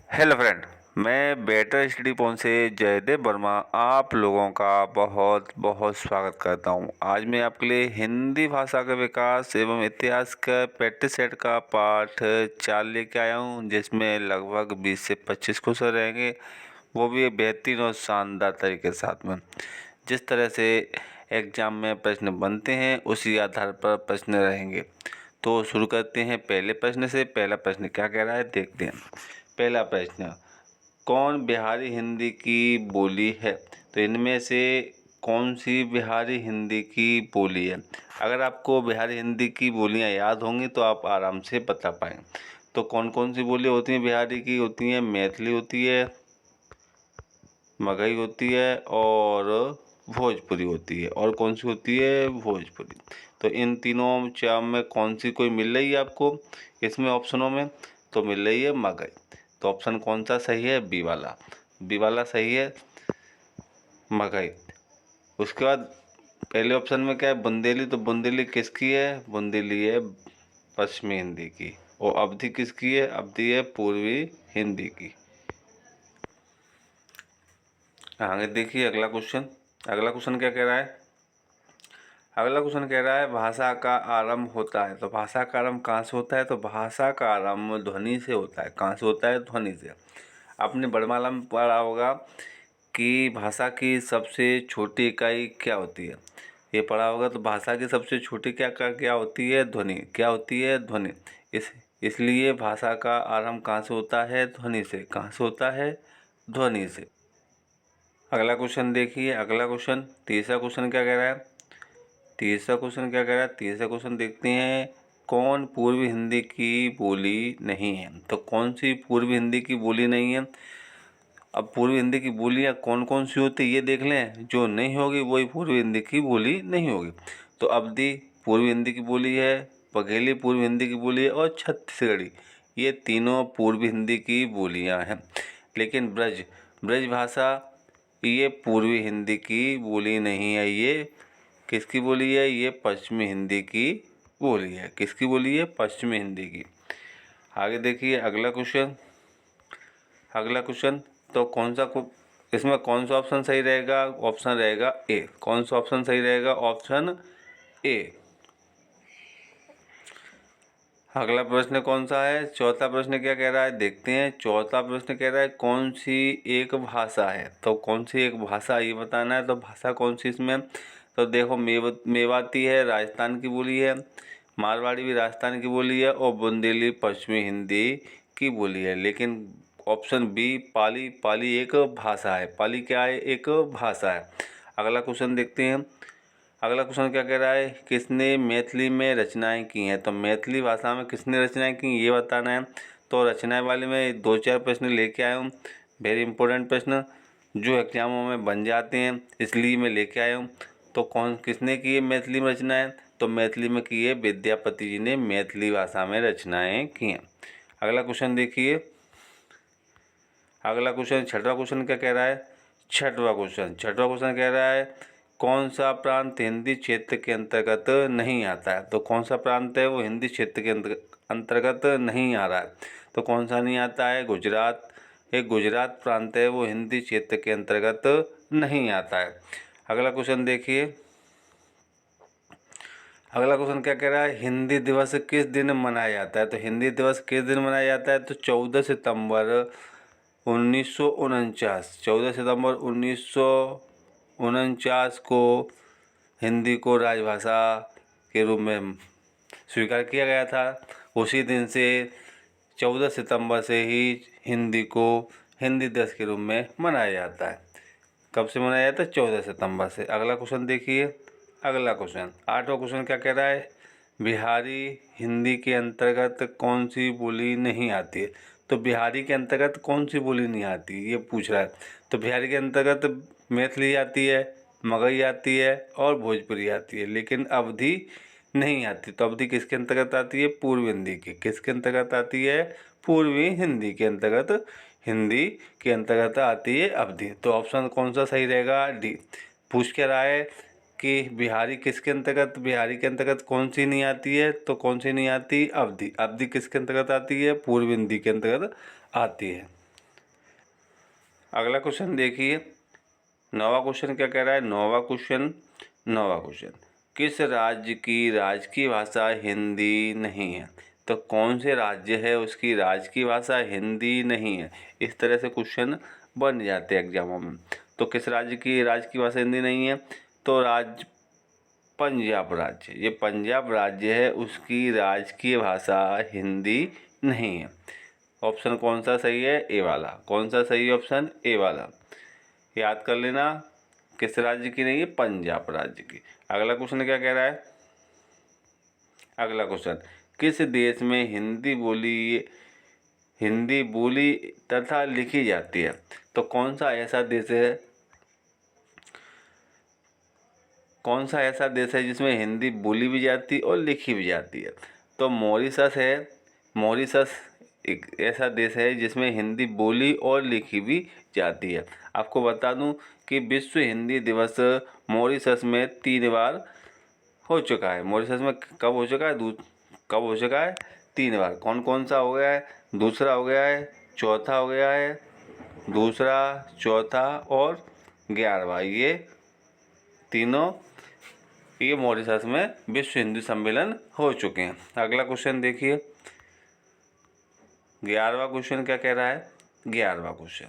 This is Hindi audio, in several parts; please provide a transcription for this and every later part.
हेलो फ्रेंड, मैं बेटर स्टडी पॉइंट से जयदेव वर्मा आप लोगों का बहुत बहुत स्वागत करता हूं। आज मैं आपके लिए हिंदी भाषा का विकास एवं इतिहास का प्रैक्टिस सेट का पाठ 4 लेके आया हूं, जिसमें लगभग 20 से 25 क्वेश्चन रहेंगे, वो भी बेहतरीन और शानदार तरीके के साथ में। जिस तरह से एग्जाम में प्रश्न बनते हैं उसी आधार पर प्रश्न रहेंगे। तो शुरू करते हैं पहले प्रश्न से। पहला प्रश्न क्या कह रहा है देखते हैं। पहला प्रश्न, कौन बिहारी हिंदी की बोली है? तो इनमें से कौन सी बिहारी हिंदी की बोली है? अगर आपको बिहारी हिंदी की बोलियां याद होंगी तो आप आराम से बता पाएंगे। तो कौन कौन सी बोली होती हैं बिहारी की? होती हैं मैथिली होती है, मगही होती है और भोजपुरी होती है। और कौन सी होती है? भोजपुरी। तो इन तीनों चार में कौन सी कोई मिल रही है आपको इसमें ऑप्शनों में? तो मिल रही है मगही। तो ऑप्शन कौन सा सही है? बी वाला। बी वाला सही है, मगही। उसके बाद पहले ऑप्शन में क्या है? बुंदेली। तो बुंदेली किसकी है? बुंदेली है पश्चिमी हिंदी की। और अवधी किसकी है? अवधी है पूर्वी हिंदी की। आगे देखिए अगला क्वेश्चन। अगला क्वेश्चन क्या कह रहा है? अगला क्वेश्चन कह रहा है भाषा का आरंभ होता है। तो भाषा का आरंभ कहाँ से होता है? तो भाषा का आरंभ ध्वनि से होता है। कहाँ से होता है? ध्वनि से। आपने वर्णमाला में पढ़ा होगा कि भाषा की सबसे छोटी इकाई क्या होती है, ये पढ़ा होगा। तो भाषा की सबसे छोटी क्या क्या क्या होती है? ध्वनि। क्या होती है? ध्वनि। इसलिए भाषा का आरंभ कहाँ से होता है? ध्वनि से। कहाँ से होता है? ध्वनि से। अगला क्वेश्चन देखिए। अगला क्वेश्चन, तीसरा क्वेश्चन क्या कह रहा है? तीसरा क्वेश्चन क्या कह रहा है? तीसरा क्वेश्चन देखते हैं। कौन पूर्वी हिंदी की बोली नहीं है? तो कौन सी पूर्वी हिंदी की बोली नहीं है? अब पूर्वी हिंदी की बोलियाँ कौन कौन सी होती है ये देख लें। जो नहीं होगी वही पूर्वी हिंदी की बोली नहीं होगी। तो अवधी पूर्वी हिंदी की बोली है, बघेली पूर्वी हिंदी की बोली है और छत्तीसगढ़ी, ये तीनों पूर्वी हिंदी की बोलियाँ हैं। लेकिन ब्रज ब्रज भाषा ये पूर्वी हिंदी की बोली नहीं है। ये किसकी बोली है? ये पश्चिमी हिंदी की बोली है। किसकी बोली है? पश्चिमी हिंदी की। आगे देखिए अगला क्वेश्चन। अगला क्वेश्चन, तो इसमें कौन सा ऑप्शन सही रहेगा? ऑप्शन रहेगा ए। कौन सा ऑप्शन सही रहेगा? Option A. अगला प्रश्न कौन सा है? चौथा प्रश्न क्या कह रहा है देखते हैं। चौथा प्रश्न कह रहा है कौन सी एक भाषा है? तो कौन सी एक भाषा ये बताना है। तो भाषा कौन सी इसमें? तो देखो मेवाती है, राजस्थान की बोली है। मारवाड़ी भी राजस्थान की बोली है और बुंदेली पश्चिमी हिंदी की बोली है। लेकिन ऑप्शन बी पाली, पाली एक भाषा है। पाली क्या है? एक भाषा है। अगला क्वेश्चन देखते हैं। अगला क्वेश्चन क्या कह रहा है? किसने मैथिली में रचनाएं की हैं? तो मैथिली भाषा में किसने रचनाएं की ये बताना है। तो रचनाएं वाले में 2-4 प्रश्न लेके आया हूँ, वेरी इंपॉर्टेंट प्रश्न जो एग्जामों में बन जाते हैं, इसलिए मैं लेके आया हूँ। तो किसने की है मैथिली में रचनाएं? तो मैथिली में की है विद्यापति जी ने मैथिली भाषा में रचनाएं की हैं। अगला क्वेश्चन देखिए। अगला क्वेश्चन छठवां क्वेश्चन क्या कह रहा है? छठवां क्वेश्चन कह रहा है कौन सा प्रांत हिंदी क्षेत्र के अंतर्गत नहीं आता है? तो कौन सा प्रांत है वो हिंदी क्षेत्र के अंतर्गत नहीं आ रहा है? तो कौन सा नहीं आता है? गुजरात। एक गुजरात प्रांत है वो हिंदी क्षेत्र के अंतर्गत नहीं आता है। अगला क्वेश्चन देखिए। अगला क्वेश्चन क्या कह रहा है? हिंदी दिवस किस दिन मनाया जाता है? तो हिंदी दिवस किस दिन मनाया जाता है? तो 14 सितंबर 1949। 14 सितंबर 1949 को हिंदी को राजभाषा के रूप में स्वीकार किया गया था। उसी दिन से 14 सितंबर से ही हिंदी को हिंदी दिवस के रूप में मनाया जाता है। कब से मनाया जाता है? 14 सितंबर से। अगला क्वेश्चन देखिए। अगला क्वेश्चन आठवां क्वेश्चन क्या कह रहा है? बिहारी हिंदी के अंतर्गत कौन सी बोली नहीं आती है? तो बिहारी के अंतर्गत कौन सी बोली नहीं आती ये पूछ रहा है। तो बिहारी के अंतर्गत मैथिली आती है, मगही आती है और भोजपुरी आती है, लेकिन अवधी नहीं आती। तो अवधी किसके अंतर्गत आती है? पूर्वी हिंदी की। किसके अंतर्गत आती है? पूर्वी हिंदी के अंतर्गत, हिंदी के अंतर्गत आती है अवधी। तो ऑप्शन कौन सा सही रहेगा? डी। पूछ क्या रहा है कि बिहारी किसके अंतर्गत, बिहारी के अंतर्गत कौन सी नहीं आती है? तो कौन सी नहीं आती? अवधी। अवधी किसके अंतर्गत आती है? पूर्वी हिंदी के अंतर्गत आती है। अगला क्वेश्चन देखिए, 9वां क्वेश्चन क्या कह रहा है। 9वां क्वेश्चन, किस राज्य की राजकीय भाषा हिंदी नहीं है। तो कौन से राज्य है उसकी राजकीय भाषा हिंदी नहीं है। इस तरह से क्वेश्चन बन जाते हैं एग्जामों में। तो किस राज्य की राजकीय भाषा हिंदी नहीं है, तो पंजाब राज्य, ये पंजाब राज्य है, उसकी राजकीय भाषा हिंदी नहीं है। ऑप्शन कौन सा सही है, ए वाला। कौन सा सही ऑप्शन, ए वाला। याद कर लेना, किस राज्य की नहीं है, पंजाब राज्य की। अगला क्वेश्चन क्या कह रहा है। अगला क्वेश्चन, किस देश में हिंदी बोली तथा लिखी जाती है। तो कौन सा ऐसा देश है जिसमें हिंदी बोली भी जाती और लिखी भी जाती है। तो मॉरिशस है। मॉरिशस एक ऐसा देश है जिसमें हिंदी बोली और लिखी भी जाती है। आपको बता दूं कि विश्व हिंदी दिवस मॉरिशस में 3 बार हो चुका है। मॉरिशस में कब हो चुका है, 3 बार। कौन कौन सा हो गया है, दूसरा हो गया है, चौथा हो गया है, दूसरा, चौथा और 11वां, ये तीनों ये मॉरिशस में विश्व हिंदी सम्मेलन हो चुके हैं। अगला क्वेश्चन देखिए, 11वां क्वेश्चन क्या कह रहा है। 11वां क्वेश्चन,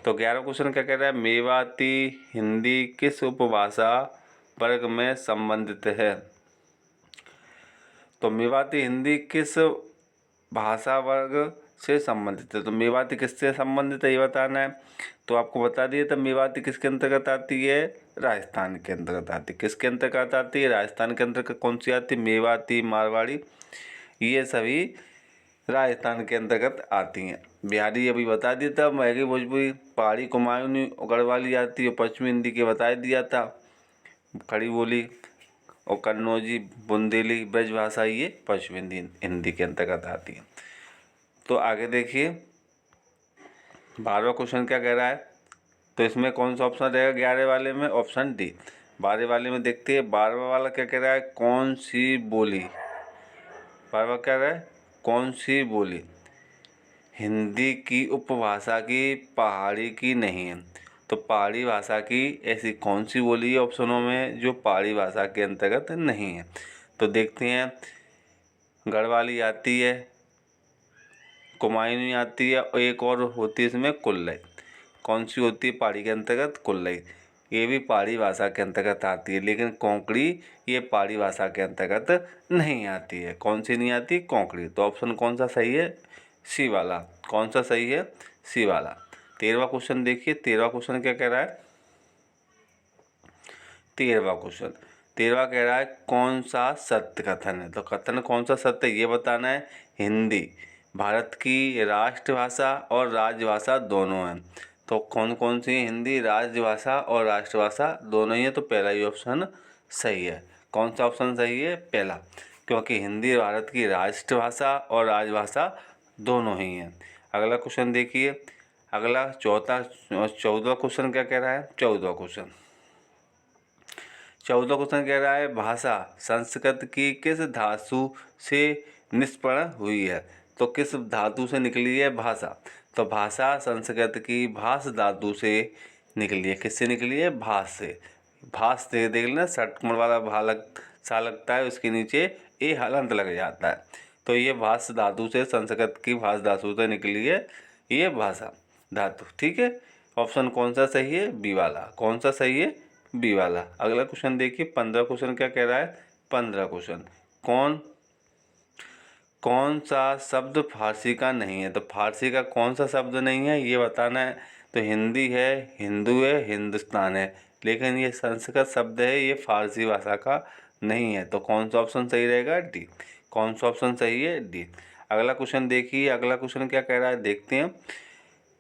तो 11वां क्वेश्चन क्या कह रहा है, मेवाती हिंदी किस उपभाषा वर्ग में संबंधित है। तो मेवाती हिंदी किस भाषा वर्ग से संबंधित है। तो मेवाती किससे संबंधित है ये बताना है। तो आपको बता दिए, तो मेवाती किसके अंतर्गत आती है, राजस्थान के अंतर्गत आती है। किसके अंतर्गत आती है, राजस्थान के अंतर्गत। कौन सी आती है, मेवाती, मारवाड़ी, ये सभी राजस्थान के अंतर्गत आती हैं। बिहारी अभी बता दिया था, मैगी भोजपुरी, पहाड़ी कुमायूनी गढ़वाली आती है, पश्चिमी हिंदी के बता दिया था, खड़ी बोली और कन्नौजी, बुंदेली, ब्रजभाषा, ये पश्चिमी हिंदी के अंतर्गत आती है। तो आगे देखिए, 12वां क्वेश्चन क्या कह रहा है। तो इसमें कौन सा ऑप्शन रहेगा 11 वाले में, ऑप्शन डी। 12 वाले में देखते हैं, 12वां वाला क्या कह रहा है, कौन सी बोली। 12वां क्या कह रहा है, कौन सी बोली हिंदी की उपभाषा की पहाड़ी की नहीं है। तो पहाड़ी भाषा की ऐसी कौन सी बोली है ऑप्शनों में जो पहाड़ी भाषा के अंतर्गत नहीं है। तो देखते हैं, गढ़वाली आती है, कुमायूनी आती है और एक और होती है इसमें कुल्लई। कौन सी होती है पहाड़ी के अंतर्गत, कुल्लई। ये भी पहाड़ी भाषा के अंतर्गत आती है, लेकिन कोंकणी ये पहाड़ी भाषा के अंतर्गत नहीं आती है। कौन सी नहीं आती, कोंकणी। तो ऑप्शन कौन सा सही है, सी वाला। कौन सा सही है, सी वाला। 13वां क्वेश्चन देखिए, 13वां क्वेश्चन क्या कह रहा है। 13वां क्वेश्चन, 13वां कह रहा है कौन सा सत्य कथन है। तो कथन कौन सा सत्य है ये बताना है। हिंदी भारत की राष्ट्रभाषा और राजभाषा दोनों है। तो कौन कौन सी हिंदी राजभाषा और राष्ट्रभाषा दोनों ही है। तो पहला ही ऑप्शन सही है। कौन सा ऑप्शन सही है, पहला, क्योंकि हिंदी भारत की राष्ट्रभाषा और राजभाषा दोनों ही हैं। अगला क्वेश्चन देखिए, अगला 14वां क्वेश्चन क्या कह रहा है। 14वां क्वेश्चन, 14वां क्वेश्चन कह रहा है भाषा संस्कृत की किस धातु से निष्पन्न हुई है। तो किस धातु से निकली है भाषा। तो भाषा संस्कृत की भाष धातु से निकली है। किससे निकली है, भाष से। भाष से देख लेना, षटकोण वाला सा लगता है, उसके नीचे ए हलंत लग जाता है। तो ये भाष धातु से, संस्कृत की भाष धातु से निकली है ये भाषा धातु। ठीक है, ऑप्शन कौन सा सही है, बी वाला। कौन सा सही है, बी वाला। अगला क्वेश्चन देखिए, 15 क्वेश्चन क्या कह रहा है। 15 क्वेश्चन, कौन सा शब्द फारसी का नहीं है। तो फारसी का कौन सा शब्द नहीं है ये बताना है। तो हिंदी है, हिंदू है, हिंदुस्तान है, लेकिन ये संस्कृत शब्द है, ये फारसी भाषा का नहीं है। तो कौन सा ऑप्शन सही रहेगा, डी। कौन सा ऑप्शन सही है, डी। अगला क्वेश्चन देखिए, अगला क्वेश्चन क्या कह रहा है देखते हैं।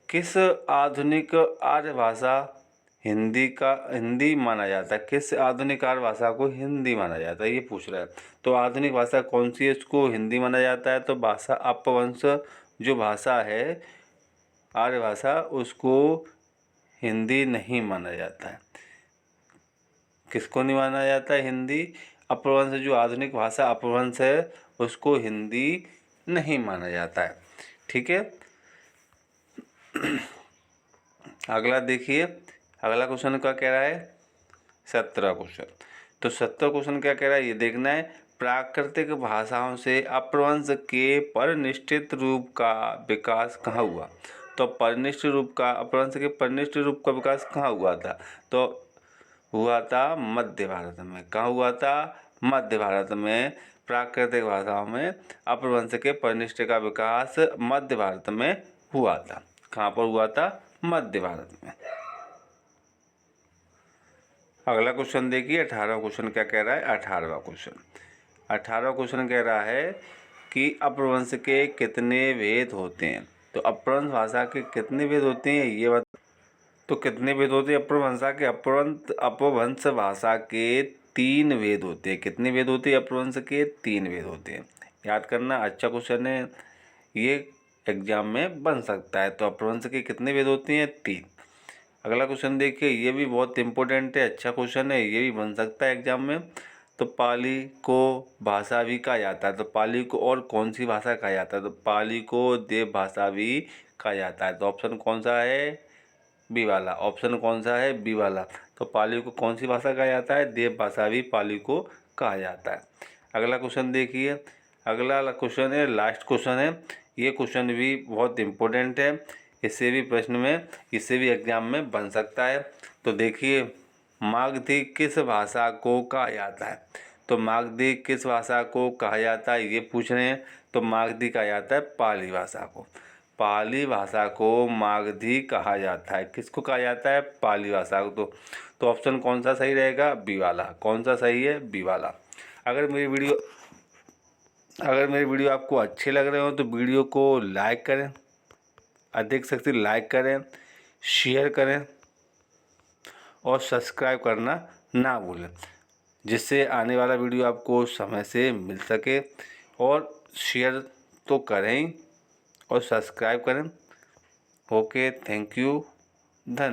किस आधुनिक आर्य भाषा हिंदी माना जाता है। किस आधुनिक आर्य भाषा को हिंदी माना जाता है ये पूछ रहा है। तो आधुनिक भाषा कौन सी है, इसको हिंदी माना जाता है। तो भाषा अपभ्रंश जो भाषा है आर्य भाषा, उसको हिंदी नहीं माना जाता है। किसको नहीं माना जाता है, हिंदी अपभ्रंश, जो आधुनिक भाषा अपभ्रंश है उसको हिंदी नहीं माना जाता है। ठीक है। अगला देखिए, अगला क्वेश्चन क्या कह रहा है, 17 क्वेश्चन। तो 17 क्वेश्चन क्या कह रहा है ये देखना है। प्राकृतिक भाषाओं से अपभ्रंश के परिनिष्ठित रूप का विकास कहाँ हुआ। तो परिनिष्ठित रूप का, अपभ्रंश के परिनिष्ठित रूप का विकास कहाँ हुआ था। तो हुआ था मध्य भारत में। कहाँ हुआ था, मध्य भारत में। प्राकृतिक भाषाओं में अपभ्रंश के परिनिष्ठ का विकास मध्य भारत में हुआ था। कहाँ पर हुआ था, मध्य भारत में। अगला क्वेश्चन देखिए, 18वां क्वेश्चन क्या कह रहा है। 18वां क्वेश्चन कह रहा है कि अपभ्रंश के कितने भेद होते हैं। तो अपभ्रंश भाषा के कितने भेद होते हैं ये बता। तो कितने भेद होते हैं अपभ्रंश भाषा के 3 भेद होते हैं। कितने भेद होते हैं अपभ्रंश के, 3 भेद होते हैं। याद करना, अच्छा क्वेश्चन है ये, एग्जाम में बन सकता है। तो अपभ्रंश के कितने भेद होते हैं, 3। अगला क्वेश्चन देखिए, ये भी बहुत इंपॉर्टेंट है, अच्छा क्वेश्चन है, ये भी बन सकता है एग्जाम में। तो पाली को भाषा भी कहा जाता है। तो पाली को और कौन सी भाषा कहा जाता है। तो पाली को देव भाषा भी कहा जाता है। तो ऑप्शन कौन सा है, बी वाला। ऑप्शन कौन सा है, बी वाला। तो पाली को कौन सी भाषा कहा जाता है, देव भाषा भी पाली को कहा जाता है। अगला क्वेश्चन देखिए, अगला क्वेश्चन है, लास्ट क्वेश्चन है। ये क्वेश्चन भी बहुत इम्पोर्टेंट है, इससे भी प्रश्न में, इससे भी एग्जाम में बन सकता है। तो देखिए, मागधी किस भाषा को कहा जाता है। तो मागधी किस भाषा को कहा जाता है ये पूछ रहे हैं। तो मागधी कहा जाता है पाली भाषा को। पाली भाषा को मागधी कहा जाता है। किसको कहा जाता है, पाली भाषा को। तो ऑप्शन कौन सा सही रहेगा, बी वाला। कौन सा सही है, बी वाला। अगर मेरी वीडियो आपको अच्छे लग रहे हो तो वीडियो को लाइक करें, अधिक से अधिक लाइक करें, शेयर करें और सब्सक्राइब करना ना भूलें, जिससे आने वाला वीडियो आपको समय से मिल सके। और शेयर तो करें ही और सब्सक्राइब करें। ओके, थैंक यू, धन्यवाद।